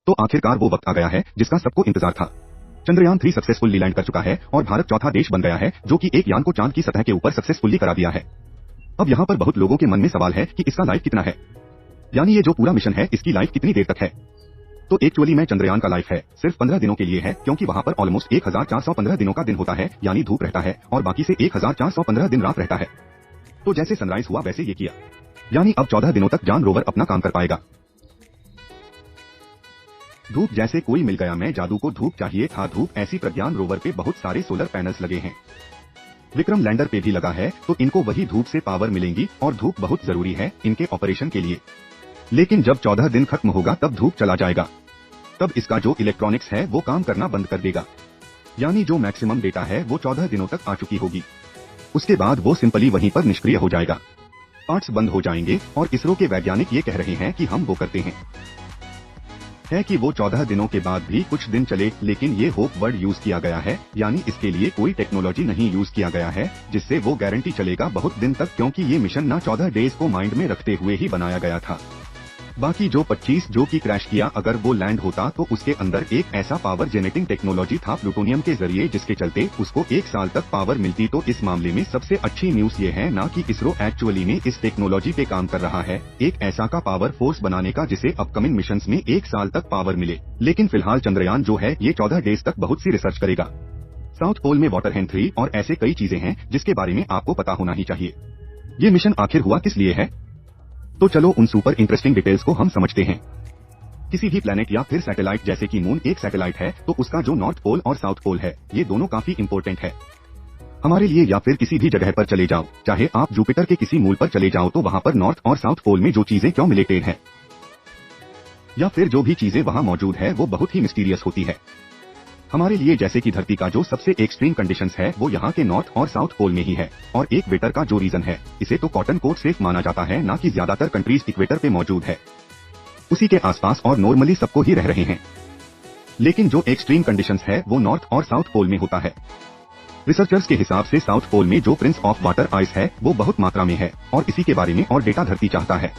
तो आखिरकार वो वक्त आ गया है जिसका सबको इंतजार था। चंद्रयान 3 सक्सेसफुली लैंड कर चुका है और भारत चौथा देश बन गया है जो कि एक यान को चांद की सतह के ऊपर सक्सेसफुली करा दिया है। अब यहाँ पर बहुत लोगों के मन में सवाल है कि इसका लाइफ कितना है, यानी ये जो पूरा मिशन है इसकी लाइफ कितनी देर तक है। तो एक्चुअली में चंद्रयान का लाइफ है सिर्फ 15 दिनों के लिए है, क्योंकि वहाँ पर ऑलमोस्ट 1415 दिनों का दिन होता है, यानी धूप रहता है, और बाकी से 1415 दिन रात रहता है। तो जैसे सनराइज हुआ वैसे ये किया, यानी अब 14 दिनों तक जान रोवर अपना काम कर पाएगा। धूप जैसे कोई मिल गया, मैं जादू को धूप चाहिए था धूप, ऐसी प्रज्ञान रोवर पे बहुत सारे सोलर पैनल्स लगे हैं। विक्रम लैंडर पे भी लगा है, तो इनको वही धूप से पावर मिलेंगी और धूप बहुत जरूरी है इनके ऑपरेशन के लिए। लेकिन जब 14 दिन खत्म होगा तब धूप चला जाएगा, तब इसका जो इलेक्ट्रॉनिक्स है वो काम करना बंद कर देगा, यानी जो मैक्सिमम डेटा है वो 14 दिनों तक आ चुकी होगी। उसके बाद वो सिंपली वहीं पर निष्क्रिय हो जाएगा, पार्ट्स बंद हो जाएंगे। और इसरो के वैज्ञानिक ये कह रहे हैं कि हम वो करते हैं है कि वो 14 दिनों के बाद भी कुछ दिन चले, लेकिन ये होप वर्ड यूज किया गया है, यानी इसके लिए कोई टेक्नोलॉजी नहीं यूज किया गया है जिससे वो गारंटी चलेगा बहुत दिन तक, क्योंकि ये मिशन ना 14 डेज को माइंड में रखते हुए ही बनाया गया था। बाकी जो 25 जो कि क्रैश किया, अगर वो लैंड होता तो उसके अंदर एक ऐसा पावर जेनेटिंग टेक्नोलॉजी था प्लूटोनियम के जरिए जिसके चलते उसको 1 साल तक पावर मिलती। तो इस मामले में सबसे अच्छी न्यूज ये है ना कि इसरो एक्चुअली में इस टेक्नोलॉजी पे काम कर रहा है, एक ऐसा का पावर फोर्स बनाने का जिसे अपकमिंग मिशन में 1 साल तक पावर मिले। लेकिन फिलहाल चंद्रयान जो है ये 14 डेज तक बहुत सी रिसर्च करेगा। साउथ पोल में वाटर हैन 3 और ऐसे कई चीजें हैं जिसके बारे में आपको पता होना ही चाहिए। ये मिशन आखिर हुआ किस लिए है, तो चलो उन सुपर इंटरेस्टिंग डिटेल्स को हम समझते हैं। किसी भी प्लेनेट या फिर सैटेलाइट, जैसे कि मून एक सैटेलाइट है, तो उसका जो नॉर्थ पोल और साउथ पोल है ये दोनों काफी इंपॉर्टेंट है हमारे लिए। या फिर किसी भी जगह पर चले जाओ, चाहे आप जुपिटर के किसी मूल पर चले जाओ, तो वहाँ पर नॉर्थ और साउथ पोल में जो चीजें क्यों रिलेटेड है, या फिर जो भी चीजें वहाँ मौजूद है वो बहुत ही मिस्टीरियस होती है हमारे लिए। जैसे कि धरती का जो सबसे एक्सट्रीम कंडीशंस है वो यहाँ के नॉर्थ और साउथ पोल में ही है, और एक वेटर का जो रीजन है इसे तो कॉटन कोट सेफ माना जाता है, ना कि ज्यादातर कंट्रीज इक्वेटर पे मौजूद है, उसी के आसपास और नॉर्मली सबको ही रह रहे हैं। लेकिन जो एक्सट्रीम कंडीशंस है वो नॉर्थ और साउथ पोल में होता है। रिसर्चर्स के हिसाब से साउथ पोल में जो प्रिंस ऑफ वाटर आइस है वो बहुत मात्रा में है, और इसी के बारे में और डेटा धरती चाहता है।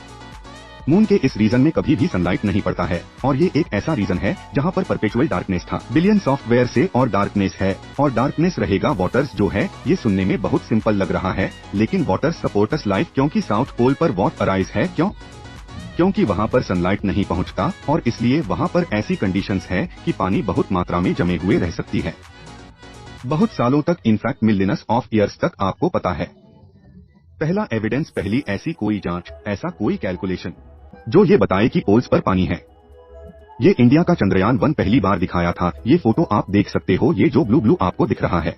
मून के इस रीजन में कभी भी सनलाइट नहीं पड़ता है, और ये एक ऐसा रीजन है जहाँ पर परपेचुअल डार्कनेस था बिलियन सॉफ्टवेयर से, और डार्कनेस है और डार्कनेस रहेगा। वाटर्स जो है ये सुनने में बहुत सिंपल लग रहा है, लेकिन वाटर सपोर्टस लाइफ, क्योंकि साउथ पोल पर वॉट अराइज है क्योंकि वहाँ पर सनलाइट नहीं पहुँचता, और इसलिए वहाँ पर ऐसी कंडीशंस है कि पानी बहुत मात्रा में जमे हुए रह सकती है बहुत सालों तक, इनफैक्ट मिलियंस ऑफ ईयर्स तक। आपको पता है पहला एविडेंस, पहली ऐसी कोई जांच, ऐसा कोई कैलकुलेशन जो ये बताए कि पोल्स पर पानी है, ये इंडिया का चंद्रयान 1 पहली बार दिखाया था। ये फोटो आप देख सकते हो, ये जो ब्लू आपको दिख रहा है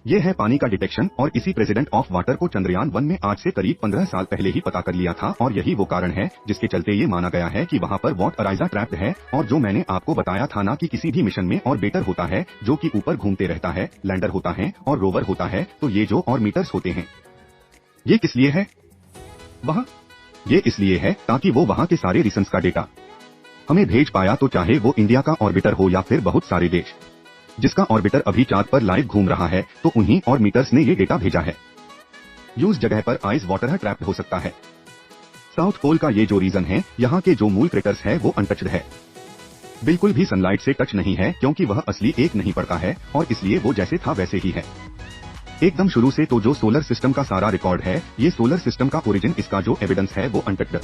ये है पानी का डिटेक्शन, और इसी प्रेसिडेंट ऑफ वाटर को चंद्रयान 1 में आज से करीब 15 साल पहले ही पता कर लिया था, और यही वो कारण है जिसके चलते ये माना गया है कि वहाँ पर वॉट अराइजा ट्रैप्ड है। और जो मैंने आपको बताया था ना कि किसी भी मिशन में ऑर्बिटर होता है जो कि ऊपर घूमते रहता है, लैंडर होता है और रोवर होता है, तो ये जो ऑर्बिटर्स होते हैं ये किस लिए है वहाँ, ये इसलिए है ताकि वो वहाँ के सारे रीजन्स का डेटा हमें भेज पाया, तो चाहे वो इंडिया का ऑर्बिटर हो या फिर बहुत सारे देश जिसका ऑर्बिटर अभी चांद पर लाइव घूम रहा है, तो उन्हीं ऑर्बिटर्स ने ये डेटा भेजा है। यूज जगह पर आइस वाटर ट्रैप्ड हो सकता है। साउथ पोल का ये जो रीजन है, यहाँ के जो मूल क्रेटर्स है वो अनटच्ड है, बिल्कुल भी सनलाइट से टच नहीं है, क्योंकि वह असली एक नहीं पड़ता है, और इसलिए वो जैसे था वैसे ही है एकदम शुरू से। तो जो सोलर सिस्टम का सारा रिकॉर्ड है, ये सोलर सिस्टम का ओरिजिन, इसका जो एविडेंस है वो अनटच्ड